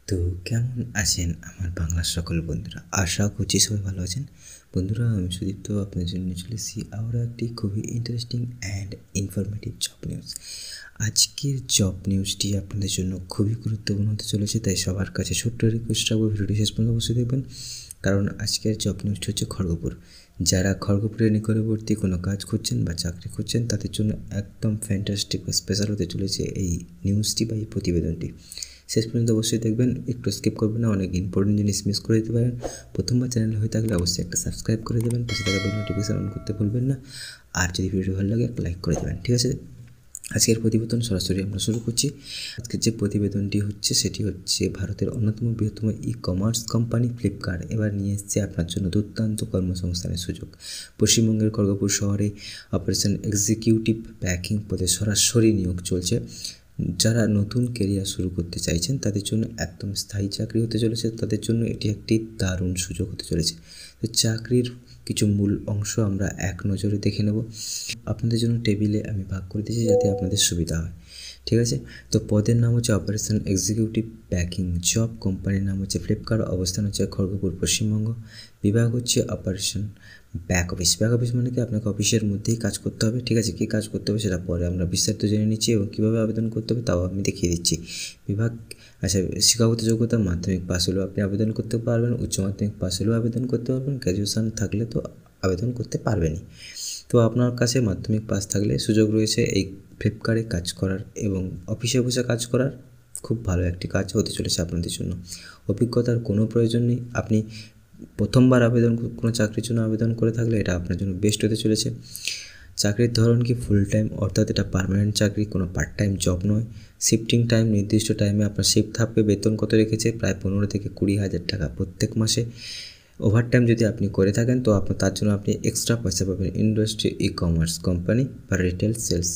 তো কেমন আছেন আমার বাংলার সকল বন্ধুরা? আশা করছি সবাই ভালো আছেন। বন্ধুরা, আমি সুদীপ্ত আপনাদের জন্য চলে এসেছি আরও একটি খুবই interesting and informative job news. আজকের জব নিউজটি আপনাদের জন্য খুবই গুরুত্বপূর্ণ হতে চলেছে, তাই সবার কাছে ছোট্ট রিকোয়েস্ট রাখবো, ভিডিওটি শেষ পর্যন্ত অবশ্যই দেখবেন, কারণ আজকের জব নিউজটি হচ্ছে খড়গপুর। যারা খড়গপুরের নিকটবর্তী কোনো কাজ করছেন বা চাকরি করছেন তাদের জন্য একদম ফ্যান্টাস্টিক বা স্পেশাল হতে চলেছে এই নিউজটি বা এই প্রতিবেদনটি। শেষ পর্যন্ত অবশ্যই দেখবেন, একটু স্কিপ করবেন না, অনেক ইম্পর্টেন্ট জিনিস মিস করে দিতে পারেন। প্রথমবার চ্যানেল হয়ে থাকলে অবশ্যই একটা সাবস্ক্রাইব করে দেবেন, পাশে থাকা বেল নোটিফিকেশন অন করতে ভুলবেন না, আর যদি ভিডিও ভালো লাগে একটা লাইক করে দেবেন, ঠিক আছে? আজকের প্রতিবেদন সরাসরি আমরা শুরু করছি। আজকের যে প্রতিবেদনটি হচ্ছে সেটি হচ্ছে ভারতের অন্যতম বৃহত্তম ই কমার্স কোম্পানি ফ্লিপকার্ট এবার নিয়ে এসছে আপনার জন্য দুর্দান্ত কর্মসংস্থানের সুযোগ। পশ্চিমবঙ্গের খড়গপুর শহরে অপারেশন এক্সিকিউটিভ প্যাকিং পদে সরাসরি নিয়োগ চলছে। যারা নতুন কেরিয়ার শুরু করতে চাইছেন তাদের জন্য একদম স্থায়ী চাকরি হতে চলেছে, তাদের জন্য এটি একটি দারুণ সুযোগ হতে চলেছে। তো চাকরির কিছু মূল অংশ আমরা এক নজরে দেখে নেব। আপনাদের জন্য টেবিলে আমি ভাগ করে দিয়েছি যাতে আপনাদের সুবিধা হয়, ঠিক আছে? তো পদের নাম হচ্ছে অপারেশন এক্সিকিউটিভ প্যাকিং জব, কোম্পানির নাম হচ্ছে ফ্লিপকার্ট, অবস্থান হচ্ছে খড়গপুর পশ্চিমবঙ্গ, বিভাগ হচ্ছে operation back office. Back office মানে কি, আপনাকে অফিসের মধ্যেই কাজ করতে হবে, ঠিক আছে? কী কাজ করতে হবে সেটা পরে আমরা বিস্তারিত জেনে নিচ্ছি এবং কীভাবে আবেদন করতে হবে তাও আমি দেখিয়ে দিচ্ছি। বিভাগ, আচ্ছা, শিক্ষাগত যোগ্যতা মাধ্যমিক পাস হলেও আপনি আবেদন করতে পারবেন, উচ্চ মাধ্যমিক পাস হলেও আবেদন করতে পারবেন, গ্র্যাজুয়েশন থাকলে তো আবেদন করতে পারবেনই। তো আপনার কাছে মাধ্যমিক পাস থাকলে সুযোগ রয়েছে এই ফ্লিপকার্টে কাজ করার এবং অফিসে বসে কাজ করার। খুব ভালো একটি কাজ হতে চলেছে আপনাদের জন্য। অভিজ্ঞতার কোনো প্রয়োজন নেই, আপনি প্রথমবার কোনো চাকরির জন্য আবেদন করে থাকলে এটা আপনার জন্য বেস্ট হতে চলেছে। চাকরির ধরন কি ফুল টাইম, অর্থাৎ এটা পার্মানেন্ট চাকরি, কোনো পার্ট টাইম জব নয়। শিফটিং টাইম, নির্দিষ্ট টাইমে আপনার শিফট থাকবে। বেতন কত রেখেছে? প্রায় 15 থেকে 20 হাজার টাকা প্রত্যেক মাসে। ওভারটাইম যদি আপনি করে থাকেন তো তার জন্য আপনি এক্সট্রা পয়সা পাবেন। ইন্ডাস্ট্রি ই কমার্স কোম্পানি বা রিটেল সেলস।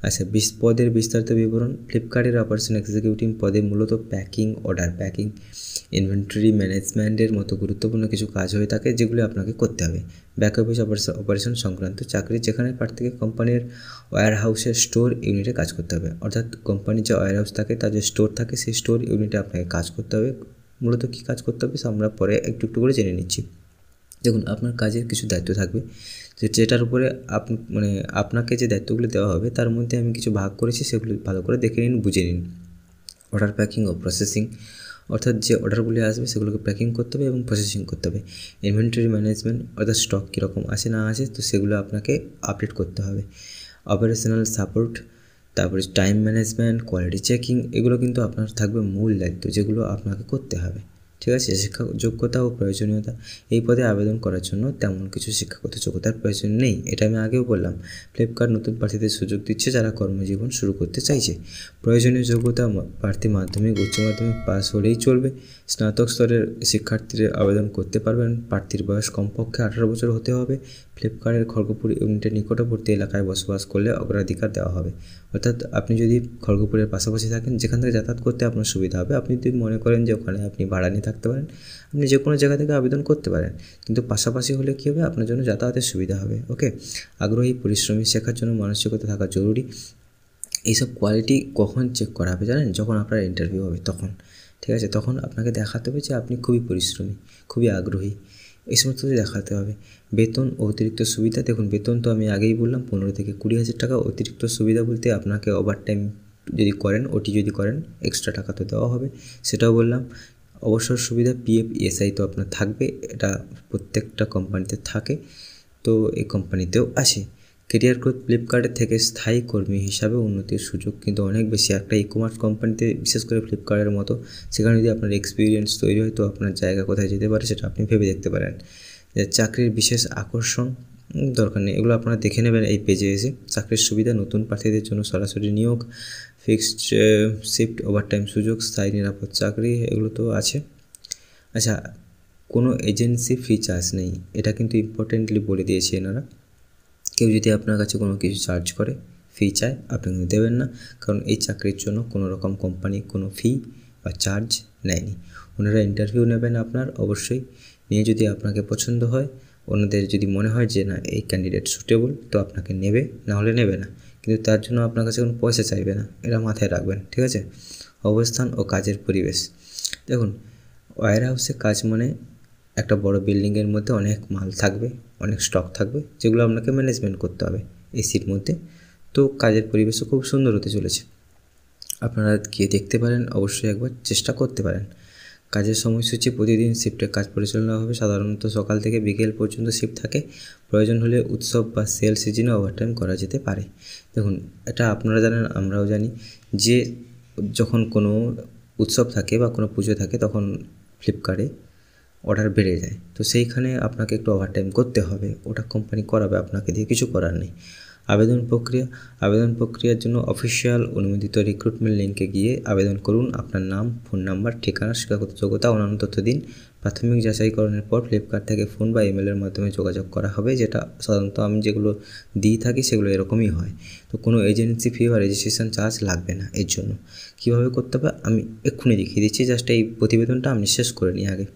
আচ্ছা, পদের বিস্তারিত বিবরণ। ফ্লিপকার্টের অপারেশন এক্সিকিউটিভ পদে মূলত প্যাকিং, অর্ডার প্যাকিং, ইনভেন্টরি ম্যানেজমেন্টের মতো গুরুত্বপূর্ণ কিছু কাজ হয়ে থাকে যেগুলো আপনাকে করতে হবে। ব্যাক অফিস অপারেশন সংক্রান্ত চাকরি, যেখানে প্রার্থীকে কোম্পানির ওয়্যার হাউসের স্টোর ইউনিটে কাজ করতে হবে, অর্থাৎ কোম্পানির যে ওয়্যার হাউস থাকে তার যে স্টোর থাকে সেই স্টোর ইউনিটে আপনাকে কাজ করতে হবে। মূলত কী কাজ করতে হবে আমরা পরে একটু একটু করে জেনে নিচ্ছি। দেখুন, আপনার কাজের কিছু দায়িত্ব থাকবে যেটার উপরে আপনাকে যে দায়িত্বগুলো দেওয়া হবে তার মধ্যে আমি কিছু ভাগ করেছি, সেগুলো ভালো করে দেখে নিন, বুঝে নিন। অর্ডার প্যাকিং ও প্রসেসিং, অর্থাৎ যে অর্ডারগুলি আসবে সেগুলোকে প্যাকিং করতে হবে এবং প্রসেসিং করতে হবে। ইনভেন্টরি ম্যানেজমেন্ট, অর্থাৎ স্টক কীরকম আছে না আছে তো সেগুলো আপনাকে আপডেট করতে হবে। অপারেশনাল সাপোর্ট, তারপরে টাইম ম্যানেজমেন্ট, কোয়ালিটি চেকিং, এগুলো কিন্তু আপনার থাকবে মূল দায়িত্ব যেগুলো আপনাকে করতে হবে, ঠিক আছে? শিক্ষা যোগ্যতা ও প্রয়োজনীয়তা, এই পদে আবেদন করার জন্য তেমন কিছু শিক্ষাগত যোগ্যতার প্রয়োজন নেই, এটা আমি আগেও বললাম। ফ্লিপকার্ট নতুন প্রার্থীদের সুযোগ দিচ্ছে যারা কর্মজীবন শুরু করতে চাইছে। প্রয়োজনীয় যোগ্যতা, প্রার্থী মাধ্যমিক উচ্চ মাধ্যমিক পাস হলেই চলবে। স্নাতক স্তরের শিক্ষার্থীরা আবেদন করতে পারবেন। প্রার্থীর বয়স কমপক্ষে 18 বছর হতে হবে। ফ্লিপকার্টের খড়গপুর ইউনিটের নিকটবর্তী এলাকায় বসবাস করলে অগ্রাধিকার দেওয়া হবে, অর্থাৎ আপনি যদি খড়গপুরের পাশাপাশি থাকেন, যেখান থেকে যাতায়াত করতে আপনার সুবিধা হবে, আপনি যদি মনে করেন যে ওখানে আপনি ভাড়া নিয়ে থাকতে পারেন, আপনি যে কোনো জায়গা থেকে আবেদন করতে পারেন, কিন্তু পাশাপাশি হলে কী হবে, আপনার জন্য যাতায়াতের সুবিধা হবে। ওকে, আগ্রহী, পরিশ্রমী, শেখার জন্য মানসিকতা থাকা জরুরি। এইসব কোয়ালিটি কখন চেক করা হবে জানেন? যখন আপনার ইন্টারভিউ হবে তখন, ঠিক আছে? তখন আপনাকে দেখাতে হবে যে আপনি খুবই পরিশ্রমী, খুবই আগ্রহী, এই সমস্ত দেখাতে হবে। বেতন ও অতিরিক্ত সুবিধা, দেখুন বেতন তো আমি আগেই বললাম 15 থেকে 20 হাজার টাকা। অতিরিক্ত সুবিধা বলতে আপনাকে ওভারটাইম যদি করেন, ওটি যদি করেন, এক্সট্রা টাকা তো দেওয়া হবে, সেটাও বললাম। অবসর সুবিধা, পিএফ, ইএসআই তো আপনার থাকবে, এটা প্রত্যেকটা কোম্পানিতে থাকে, তো এই কোম্পানিতেও আসে। কেরিয়ার গ্রোথ, ফ্লিপকার্টের থেকে স্থায়ী কর্মী হিসাবে উন্নতির সুযোগ কিন্তু অনেক বেশি। একটা ই কমার্স কোম্পানিতে, বিশেষ করে ফ্লিপকার্টের মতো, সেখানে যদি আপনার এক্সপিরিয়েন্স তৈরি হয় তো আপনার জায়গা কোথায় যেতে পারে সেটা আপনি ভেবে দেখতে পারেন। চাকরির বিশেষ আকর্ষণ, দরকার নেই, এগুলো আপনারা দেখে নেবেন এই পেজে এসে। চাকরির সুবিধা, নতুন প্রার্থীদের জন্য সরাসরি নিয়োগ, ফিক্সড শিফট, ওভারটাইম সুযোগ, স্থায়ী নিরাপদ চাকরি, এগুলো তো আছে। আচ্ছা, কোনো এজেন্সি ফি চার্জ নেই, এটা কিন্তু ইম্পর্টেন্টলি বলে দিয়েছে এনারা। কেউ যদি আপনার কাছে কোনো কিছু চার্জ করে, ফি চায়, আপনি কিন্তু দেবেন না, কারণ এই চাকরির জন্য কোনো রকম কোম্পানি কোনো ফি বা চার্জ নেয়নি। ওনারা ইন্টারভিউ নেবেন আপনার, অবশ্যই নিয়ে যদি আপনাকে পছন্দ হয়, ওনাদের যদি মনে হয় যে না এই ক্যান্ডিডেট সুটেবল, তো আপনাকে নেবে, না হলে নেবে না, কিন্তু তার জন্য আপনার কাছে কোনো পয়সা চাইবে না, এটা মাথায় রাখবেন, ঠিক আছে? অবস্থান ও কাজের পরিবেশ, দেখুন, ওয়্যার হাউসে কাজ মানে একটা বড় বিল্ডিংয়ের মধ্যে অনেক মাল থাকবে, অনেক স্টক থাকবে, যেগুলো আপনাকে ম্যানেজমেন্ট করতে হবে এসির মধ্যে। তো কাজের পরিবেশও খুব সুন্দর হতে চলেছে। আপনারা গিয়ে দেখতে পারেন, অবশ্যই একবার চেষ্টা করতে পারেন। কাজের সময়সূচি প্রতিদিন শিফটে কাজ পরিচালনা হবে। সাধারণত সকাল থেকে বিকেল পর্যন্ত শিফট থাকে। প্রয়োজন হলে উৎসব বা সেল সিজনে ওভারটাইম করা যেতে পারে। দেখুন, এটা আপনারা জানেন, আমরাও জানি যে যখন কোনো উৎসব থাকে বা কোনো পুজো থাকে তখন ফ্লিপকার্টে অর্ডার বেড়ে যায়। তো সেইখানে আপনাকে একটু ওভারটাইম করতে হবে, ওটা কোম্পানি করাবে আপনাকে দিয়ে, কিছু করার নেই। আবেদন প্রক্রিয়ার জন্য অফিসিয়াল অনুমোদিত রিক্রুটমেন্ট লিঙ্কে গিয়ে আবেদন করুন। আপনার নাম, ফোন নাম্বার, ঠিকানা, শিক্ষাগত যোগ্যতা, অন্যান্য তথ্য দিন। প্রাথমিক যাচাইকরণের পর ফ্লিপকার্ট থেকে ফোন বা ইমেলের মাধ্যমে যোগাযোগ করা হবে, যেটা সাধারণত আমি যেগুলো দিয়ে থাকি সেগুলো এরকমই হয়। তো কোনো এজেন্সি ফি বা রেজিস্ট্রেশন চার্জ লাগবে না এর জন্য। কীভাবে করতে হবে আমি এক্ষুনি দেখিয়ে দিচ্ছি, জাস্ট এই প্রতিবেদনটা আপনি শেষ করে নিই আগে।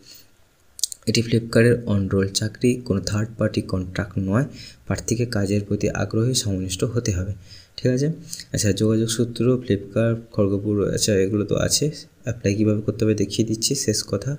এটি ফ্লিপকার্টের অন রোল চাকরি, কোনো থার্ড পার্টি কন্ট্রাক্ট নয়। প্রার্থীকে কাজের প্রতি আগ্রহী, সমনিষ্ঠ হতে হবে। ঠিক আছে। আচ্ছা, যোগাযোগ সূত্র ফ্লিপকার্ট খড়গপুর, আচ্ছা এগুলো তো আছে। অ্যাপ্লাই কীভাবে করতে হবে দেখিয়ে দিচ্ছি। শেষ কথা,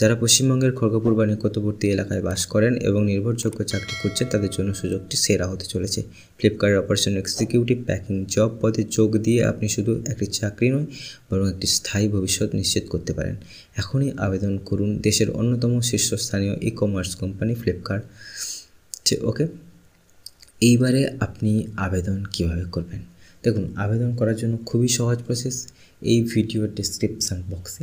যারা পশ্চিমবঙ্গের খড়গপুর বা নিকটবর্তী এলাকায় বাস করেন এবং নির্ভরযোগ্য চাকরি করছেন তাদের জন্য সুযোগটি সেরা হতে চলেছে। ফ্লিপকার্টের অপারেশন এক্সিকিউটিভ প্যাকিং জব পদে যোগ দিয়ে আপনি শুধু একটি চাকরি নয় বরং একটি স্থায়ী ভবিষ্যৎ নিশ্চিত করতে পারেন। এখনই আবেদন করুন দেশের অন্যতম শীর্ষস্থানীয় ই কমার্স কোম্পানি ফ্লিপকার্ট। ওকে, এইবারে আপনি আবেদন কিভাবে করবেন। দেখুন, আবেদন করার জন্য খুবই সহজ প্রসেস। এই ভিডিওর ডেসক্রিপশান বক্সে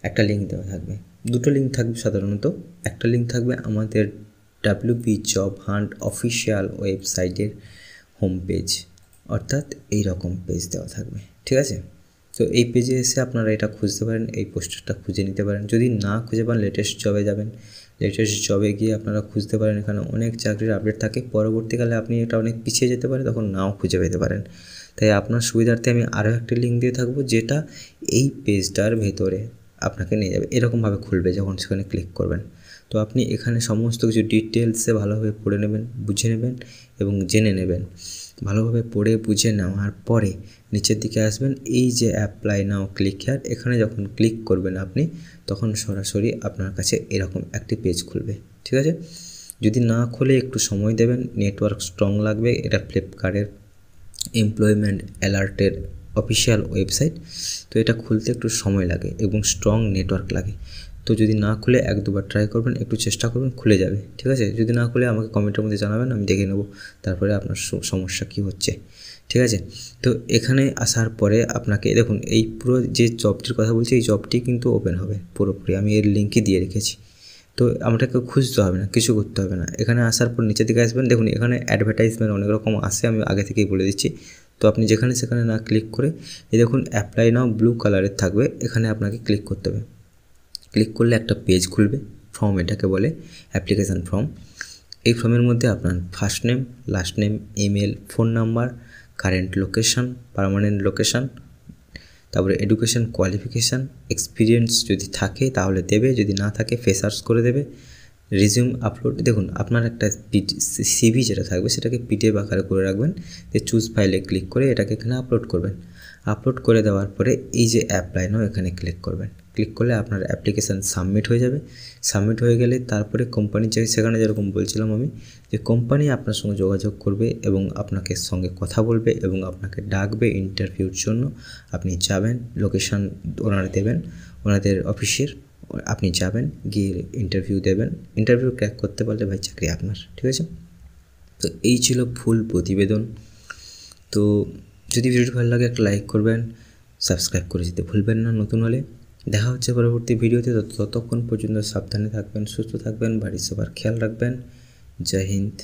একটা লিঙ্ক দেওয়া থাকবে, দুটো লিঙ্ক থাকবে সাধারণত। একটা লিঙ্ক থাকবে আমাদের WP জব হান্ট অফিসিয়াল ওয়েবসাইটের হোম পেজ, অর্থাৎ এই রকম পেজ দেওয়া থাকবে। ঠিক আছে। তো এই পেজে এসে আপনারা এটা খুঁজতে পারেন, এই পোস্টারটা খুঁজে নিতে পারেন। যদি না খুঁজে পান লেটেস্ট জবে যাবেন, লেটেস্ট জবে গিয়ে আপনারা খুঁজতে পারেন। এখানে অনেক চাকরির আপডেট থাকে। পরবর্তীকালে আপনি এটা অনেক পিছিয়ে যেতে পারে, তখন নাও খুঁজে পেতে পারেন। তাই আপনার সুবিধার্থে আমি আরও একটি লিঙ্ক দিয়ে থাকবো, যেটা এই পেজটার ভেতরে আপনাকে নিয়ে যাবে। এরকমভাবে খুলবে যখন সেখানে ক্লিক করবেন। তো আপনি এখানে সমস্ত কিছু ডিটেলসে ভালোভাবে পড়ে নেবেন, বুঝে নেবেন এবং জেনে নেবেন। ভালোভাবে পড়ে বুঝে নেওয়ার পরে নিচের দিকে আসবেন, এই যে অ্যাপ্লাই নাও ক্লিক হিয়ার, এখানে যখন ক্লিক করবেন আপনি তখন সরাসরি আপনার কাছে এরকম একটি পেজ খুলবে। ঠিক আছে। যদি না খুলে একটু সময় দেবেন, নেটওয়ার্ক স্ট্রং লাগবে। এটা ফ্লিপকার্টের এমপ্লয়মেন্ট অ্যালার্টের অফিসিয়াল ওয়েবসাইট। তো এটা খুলতে একটু সময় লাগে এবং স্ট্রং নেটওয়ার্ক লাগে। তো যদি না খুলে এক দুবার ট্রাই করবেন, একটু চেষ্টা করবেন, খুলে যাবে। ঠিক আছে। যদি না খুলে আমাকে কমেন্টের মধ্যে জানাবেন, আমি দেখে নেব তারপরে আপনার সমস্যা কী হচ্ছে। ঠিক আছে। তো এখানে আসার পরে আপনাকে দেখুন, এই পুরো যে জবটির কথা বলছি এই জবটি কিন্তু ওপেন হবে পুরোপুরি, আমি এর লিঙ্কই দিয়ে রেখেছি। তো আমাকে খুঁজতে হবে না, কিছু করতে হবে না। এখানে আসার পর নিচের দিকে আসবেন, দেখুন এখানে অ্যাডভার্টাইজমেন্ট অনেক রকম আসে, আমি আগে থেকেই বলে দিচ্ছি। তো আপনি যেখানে সেখানে না ক্লিক করে এই দেখুন অ্যাপ্লাই নাও ব্লু কালারের থাকবে, এখানে আপনাকে ক্লিক করতে হবে। ক্লিক করলে একটা পেজ খুলবে, ফর্ম এটাকে বলে, অ্যাপ্লিকেশান ফর্ম। এই ফর্মের মধ্যে আপনার first name, last name, email, phone number, current location, permanent location, তারপরে এডুকেশান কোয়ালিফিকেশান, এক্সপিরিয়েন্স যদি থাকে তাহলে দেবে, যদি না থাকে ফ্রেশার্স করে দেবে। রিজিউম আপলোড, দেখুন আপনার একটা সিভি যেটা থাকবে সেটাকে পিডিএফ আকারে করে রাখবেন। চুজ ফাইলে ক্লিক করে এটাকে এখানে আপলোড করবেন। আপলোড করে দেওয়ার পরে এই যে অ্যাপ্লাই নাও এখানে ক্লিক করবেন। ক্লিক করলে আপনার অ্যাপ্লিকেশান সাবমিট হয়ে যাবে। সাবমিট হয়ে গেলে তারপরে কোম্পানি সেখানে যেরকম বলছিলাম আমি, যে কোম্পানি আপনার সঙ্গে যোগাযোগ করবে এবং আপনাকে সঙ্গে কথা বলবে এবং আপনাকে ডাকবে ইন্টারভিউর জন্য। আপনি যাবেন, লোকেশান ওনারা দেবেন, ওনাদের অফিসের, আপনি যাবেন, গিয়ে ইন্টারভিউ দেবেন। ইন্টারভিউ ক্র্যাক করতে পারলে ভাই চাকরি আপনার। ঠিক আছে। তো এই ছিল ফুল প্রতিবেদন। তো যদি ভিডিওটি ভালো লাগে একটা লাইক করবেন, সাবস্ক্রাইব করে যেতে ভুলবেন না নতুন হলে। দেখা হচ্ছে পরবর্তী ভিডিওতে। ততক্ষণ পর্যন্ত সাবধানে থাকবেন, সুস্থ থাকবেন, বাড়ির সবার খেয়াল রাখবেন। জয় হিন্দ।